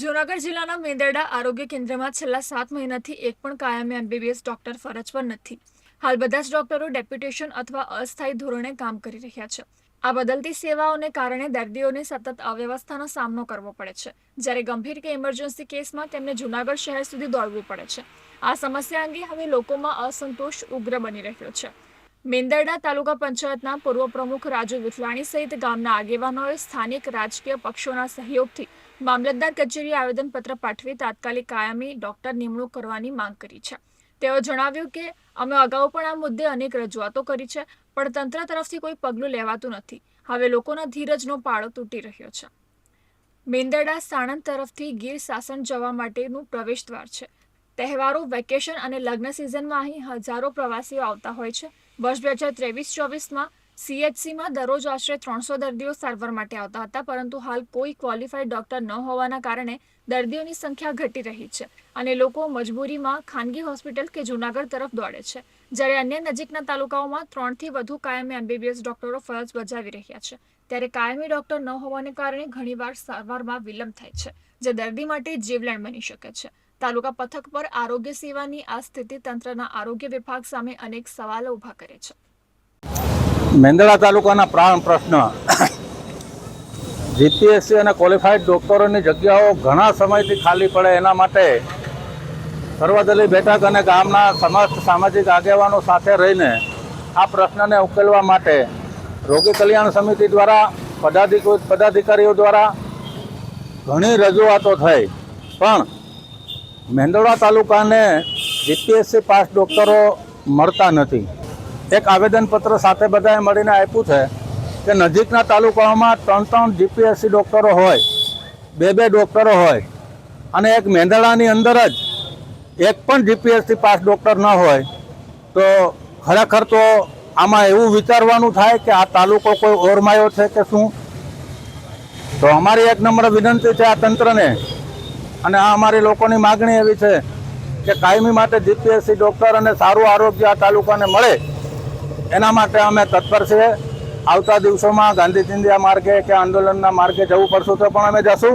જૂનાગઢ જિલ્લાના મેંદરડા આરોગ્ય કેન્દ્રમાં છેલ્લા 7 મહિનાથી એક પણ કાયમી એમબીબીએસ ડોક્ટર ફરજ પર નથી. હાલ બધા જ ડોક્ટરો ડેપ્યુટેશન અથવા અસ્થાયી ધોરણે કામ કરી રહ્યા છે. આ બદલતી સેવાઓને કારણે દર્દીઓને સતત અવ્યવસ્થાનો સામનો કરવો પડે છે, જ્યારે ગંભીર કે ઇમરજન્સી કેસમાં તેમને જૂનાગઢ શહેર સુધી દોડવું પડે છે. આ સમસ્યા અંગે હવે લોકોમાં અસંતોષ ઉગ્ર બની રહ્યો છે. મેંદરડા તાલુકા પંચાયતના પૂર્વ પ્રમુખ રાજુ વિઠલાણી સહિત ગામના આગેવાનોએ સ્થાનિક રાજકીય પક્ષોના સહયોગથી મામલતદાર કચેરીએ આવેદનપત્ર પાઠવી તાત્કાલિક કાયમી ડોક્ટર નિમણૂક કરવાની માંગ કરી છે. તેઓ જણાવ્યું કે અમે અગાઉ પણ આ મુદ્દે અનેક રજૂઆતો કરી છે, પણ તંત્ર તરફથી કોઈ પગલું લેવાતું નથી. હવે લોકોના ધીરજનો પાળો તૂટી રહ્યો છે. મેંદરડા સાણંદ તરફથી ગીર સાસણ જવા માટેનું પ્રવેશદ્વાર છે. તહેવારો, વેકેશન અને લગ્ન સિઝનમાં અહીં હજારો પ્રવાસીઓ આવતા હોય છે. વર્ષ 2023-24માં સીએચસીમાં દરરોજ આશરે 300 દર્દીઓ સારવાર માટે આવતા હતા, પરંતુ હાલ કોઈ ક્વોલિફાઈડ ડોક્ટર ન હોવાના કારણે દર્દીઓની સંખ્યા ઘટી રહી છે અને લોકો મજબૂરીમાં ખાનગી હોસ્પિટલ કે જૂનાગઢ તરફ દોડે છે, જ્યારે અન્ય નજીકના તાલુકાઓમાં 3થી વધુ કાયમી એમબીબીએસ ડોક્ટરો ફરજ બજાવી રહ્યા છે. ત્યારે કાયમી ડોક્ટર ન હોવાને કારણે ઘણીવાર સારવારમાં વિલંબ થાય છે, જે દર્દી માટે જીવલેણ બની શકે છે. તાલુકા પથક પર આરોગ્ય સેવાની આ સ્થિતિ તંત્રના આરોગ્ય વિભાગ સામે અનેક સવાલો ઊભા કરે છે. મેંદરડા તાલુકાના પ્રાણ પ્રશ્ન જીપીએસસી અને ક્વોલિફાઈડ ડૉક્ટરોની જગ્યાઓ ઘણા સમયથી ખાલી પડે એના માટે સર્વદલીય બેઠક અને ગામના સમસ્ત સામાજિક આગેવાનો સાથે રહીને આ પ્રશ્નને ઉકેલવા માટે રોગી કલ્યાણ સમિતિ દ્વારા પદાધિકારીઓ દ્વારા ઘણી રજૂઆતો થઈ, પણ મેંદરડા તાલુકાને જીપીએસસી પાસ ડૉક્ટરો મળતા નથી. એક આવેદનપત્ર સાથે બધાએ મળીને આપ્યું છે કે નજીકના તાલુકાઓમાં 3 જીપીએસસી ડૉક્ટરો હોય, 2 ડૉક્ટરો હોય અને એક મેંદરડાની અંદર જ એક પણ જીપીએસસી પાસ ડૉક્ટર ન હોય તો ખરેખર તો આમાં એવું વિચારવાનું થાય કે આ તાલુકો કોઈ ઓરમાયો છે કે શું. તો અમારી એક નમ્ર વિનંતી છે આ તંત્રને, અને આ અમારી લોકોની માગણી એવી છે કે કાયમી માટે જીપીએસસી ડૉક્ટર અને સારું આરોગ્ય આ તાલુકાને મળે એના માટે અમે તત્પર છીએ. આવતા દિવસોમાં ગાંધી ચિંધ્યા માર્ગે કે આંદોલનના માર્ગે જવું પડશે તો પણ અમે જશું.